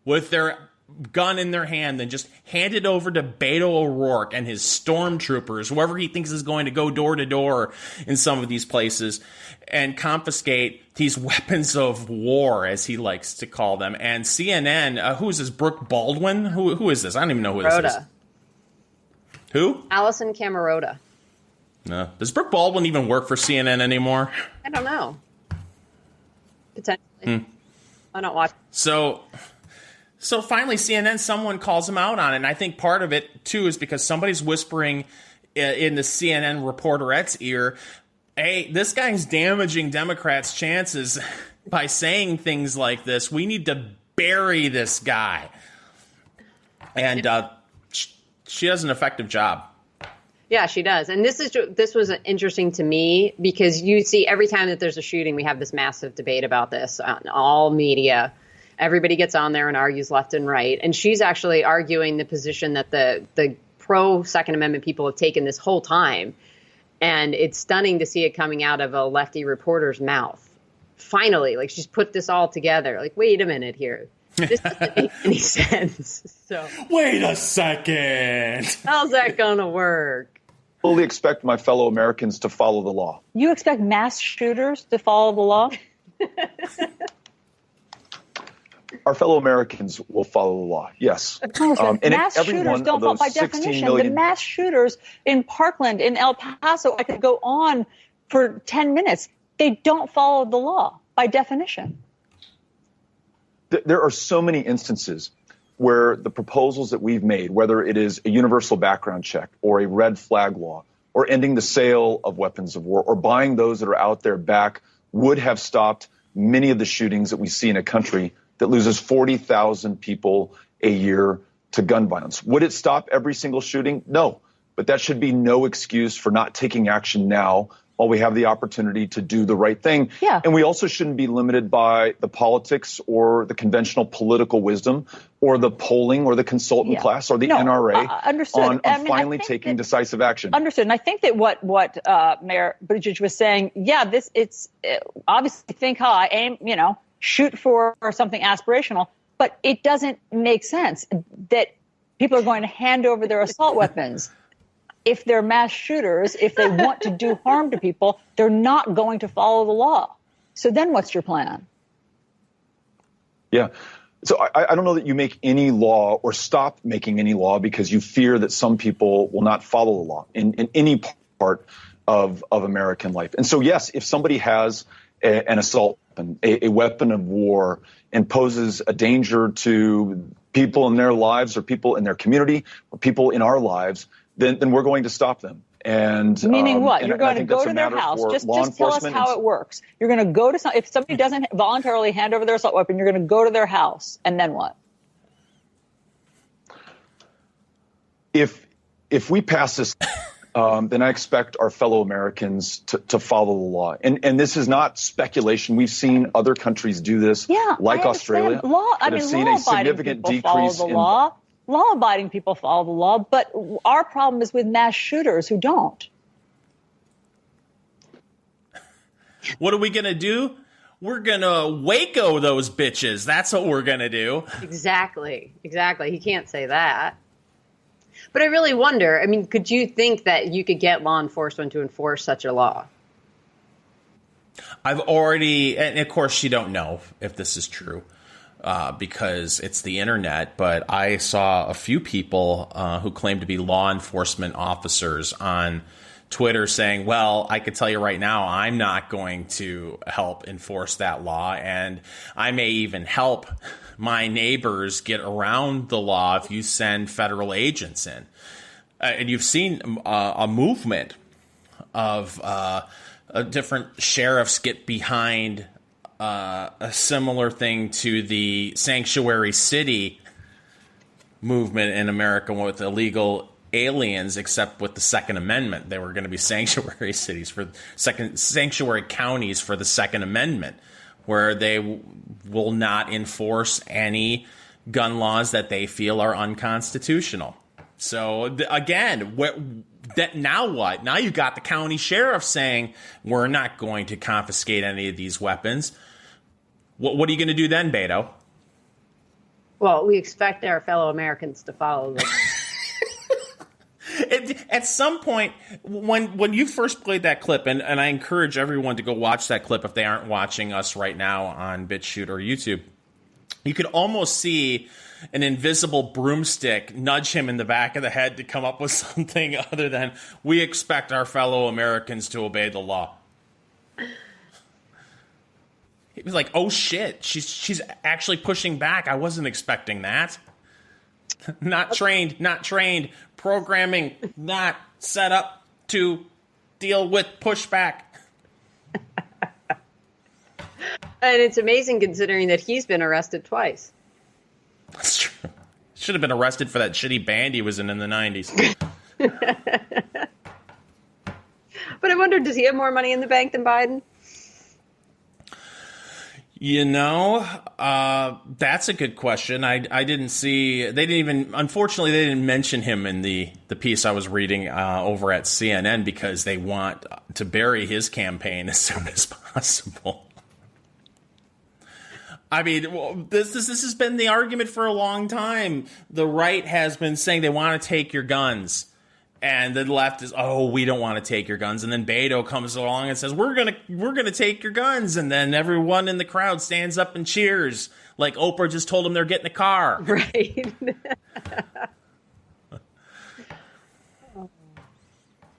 with their gun in their hand than just hand it over to Beto O'Rourke and his stormtroopers, whoever he thinks is going to go door to door in some of these places, and confiscate these weapons of war, as he likes to call them. And CNN, who is this, Brooke Baldwin? Who is this? I don't even know who this is. Who? Allison Camerota. No. Does Brooke Baldwin even work for CNN anymore? I don't know. Potentially. I don't watch. So finally, CNN, someone calls him out on it. And I think part of it, too, is because somebody's whispering in the CNN reporterette's ear, hey, this guy's damaging Democrats' chances by saying things like this. We need to bury this guy. And she does an effective job. Yeah, she does. And this was interesting to me because you see every time that there's a shooting, we have this massive debate about this on all media. Everybody gets on there and argues left and right. And she's actually arguing the position that the pro-Second Amendment people have taken this whole time. And it's stunning to see it coming out of a lefty reporter's mouth. Finally, like she's put this all together. Like, wait a minute here. This doesn't make any sense. So wait a second. How's that going to work? Fully expect my fellow Americans to follow the law. You expect mass shooters to follow the law? Our fellow Americans will follow the law, yes. And mass shooters don't follow by definition. The mass shooters in Parkland, in El Paso, I could go on for 10 minutes. They don't follow the law by definition. There are so many instances where the proposals that we've made, whether it is a universal background check or a red flag law or ending the sale of weapons of war or buying those that are out there back, would have stopped many of the shootings that we see in a country that loses 40,000 people a year to gun violence. Would it stop every single shooting? No. But that should be no excuse for not taking action now while we have the opportunity to do the right thing. Yeah. And we also shouldn't be limited by the politics or the conventional political wisdom or the polling or the consultant class or the NRA on finally taking decisive action. Understood. And I think that what Mayor Buttigieg was saying, it's obviously think high, aim, shoot for something aspirational, but it doesn't make sense that people are going to hand over their assault weapons. If they're mass shooters, if they want to do harm to people, they're not going to follow the law. So then what's your plan? Yeah. So I don't know that you make any law or stop making any law because you fear that some people will not follow the law in any part of American life. And so, yes, if somebody has an assault weapon, a weapon of war, and poses a danger to people in their lives or people in their community or people in our lives, then we're going to stop them. And meaning what? You're going to go to their house. Just tell us how it works. You're going to go to if somebody doesn't voluntarily hand over their assault weapon, you're going to go to their house, and then what? If we pass this, then I expect our fellow Americans to follow the law. And this is not speculation. We've seen other countries do this, like Australia, that have seen a significant decrease in law. Law-abiding people follow the law, but our problem is with mass shooters who don't. What are we going to do? We're going to Waco those bitches. That's what we're going to do. Exactly. He can't say that. But I really wonder, could you think that you could get law enforcement to enforce such a law? I've already, and of course you don't know if this is true. Because it's the internet, but I saw a few people who claim to be law enforcement officers on Twitter saying, well, I could tell you right now, I'm not going to help enforce that law, and I may even help my neighbors get around the law if you send federal agents in. And you've seen a movement of different sheriffs get behind a similar thing to the sanctuary city movement in America with illegal aliens, except with the Second Amendment. They were going to be sanctuary cities sanctuary counties for the Second Amendment, where they will not enforce any gun laws that they feel are unconstitutional. So again, now what? Now you got the county sheriff saying we're not going to confiscate any of these weapons. What are you going to do then, Beto? Well, we expect our fellow Americans to follow this. At some point, when you first played that clip, and I encourage everyone to go watch that clip if they aren't watching us right now on BitChute or YouTube, you could almost see an invisible broomstick nudge him in the back of the head to come up with something other than, we expect our fellow Americans to obey the law. He was like, oh shit, she's actually pushing back. I wasn't expecting that. Not trained. Programming not set up to deal with pushback. And it's amazing considering that he's been arrested twice. That's true. Should have been arrested for that shitty band he was in the 90s. But I wonder, does he have more money in the bank than Biden? You know, that's a good question. I didn't see, unfortunately, they didn't mention him in the piece I was reading over at CNN because they want to bury his campaign as soon as possible. I mean, this has been the argument for a long time. The right has been saying they want to take your guns. And the left is, oh, we don't want to take your guns. And then Beto comes along and says, we're gonna take your guns. And then everyone in the crowd stands up and cheers, like Oprah just told them they're getting a car. Right.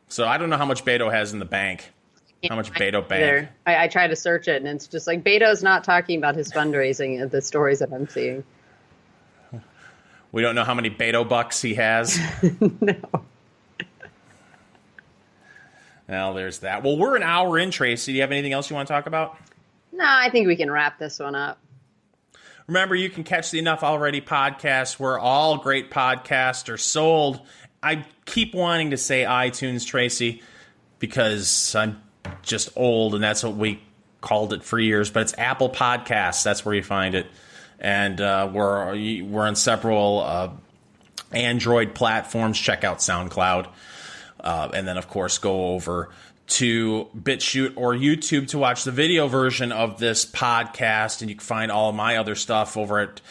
So I don't know how much Beto has in the bank. How much Beto bank? I try to search it, and it's just like Beto's not talking about his fundraising. The stories that I'm seeing. We don't know how many Beto bucks he has. No. Well, there's that. Well, we're an hour in, Tracy. Do you have anything else you want to talk about? No, I think we can wrap this one up. Remember, you can catch the Enough Already podcast where all great podcasts are sold. I keep wanting to say iTunes, Tracy, because I'm just old, and that's what we called it for years. But it's Apple Podcasts. That's where you find it. And we're on several Android platforms. Check out SoundCloud. And then, of course, go over to BitChute or YouTube to watch the video version of this podcast. And you can find all of my other stuff over at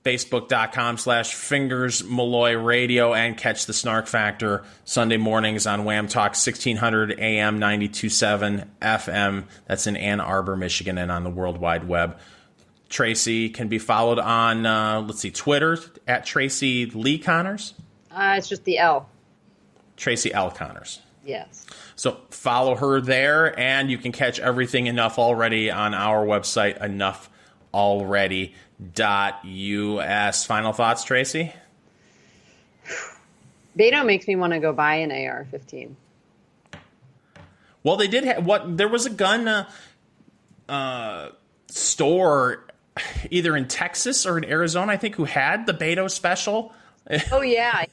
Facebook.com/FingersMalloy Radio and catch the Snark Factor Sunday mornings on Wham Talk 1600 AM 92.7 FM. That's in Ann Arbor, Michigan, and on the World Wide Web. Tracy can be followed on, Twitter at Tracy Lee Connors. It's just the L. Tracy L. Connors. Yes. So follow her there, and you can catch everything Enough Already on our website, enough-already.us. Final thoughts, Tracy? Beto makes me want to go buy an AR-15. Well, they did there was a gun store either in Texas or in Arizona, I think, who had the Beto special. Oh, yeah.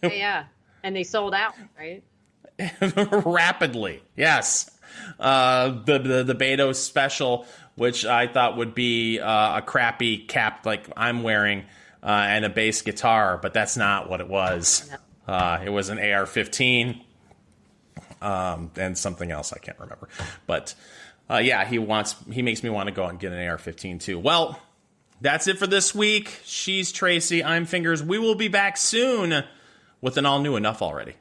And they sold out, right? Rapidly, yes. The Beto special, which I thought would be a crappy cap like I'm wearing and a bass guitar, but that's not what it was. No. It was an AR-15 and something else I can't remember. But he makes me want to go and get an AR-15 too. Well, that's it for this week. She's Tracy. I'm Fingers. We will be back soon with an all-new Enough Already.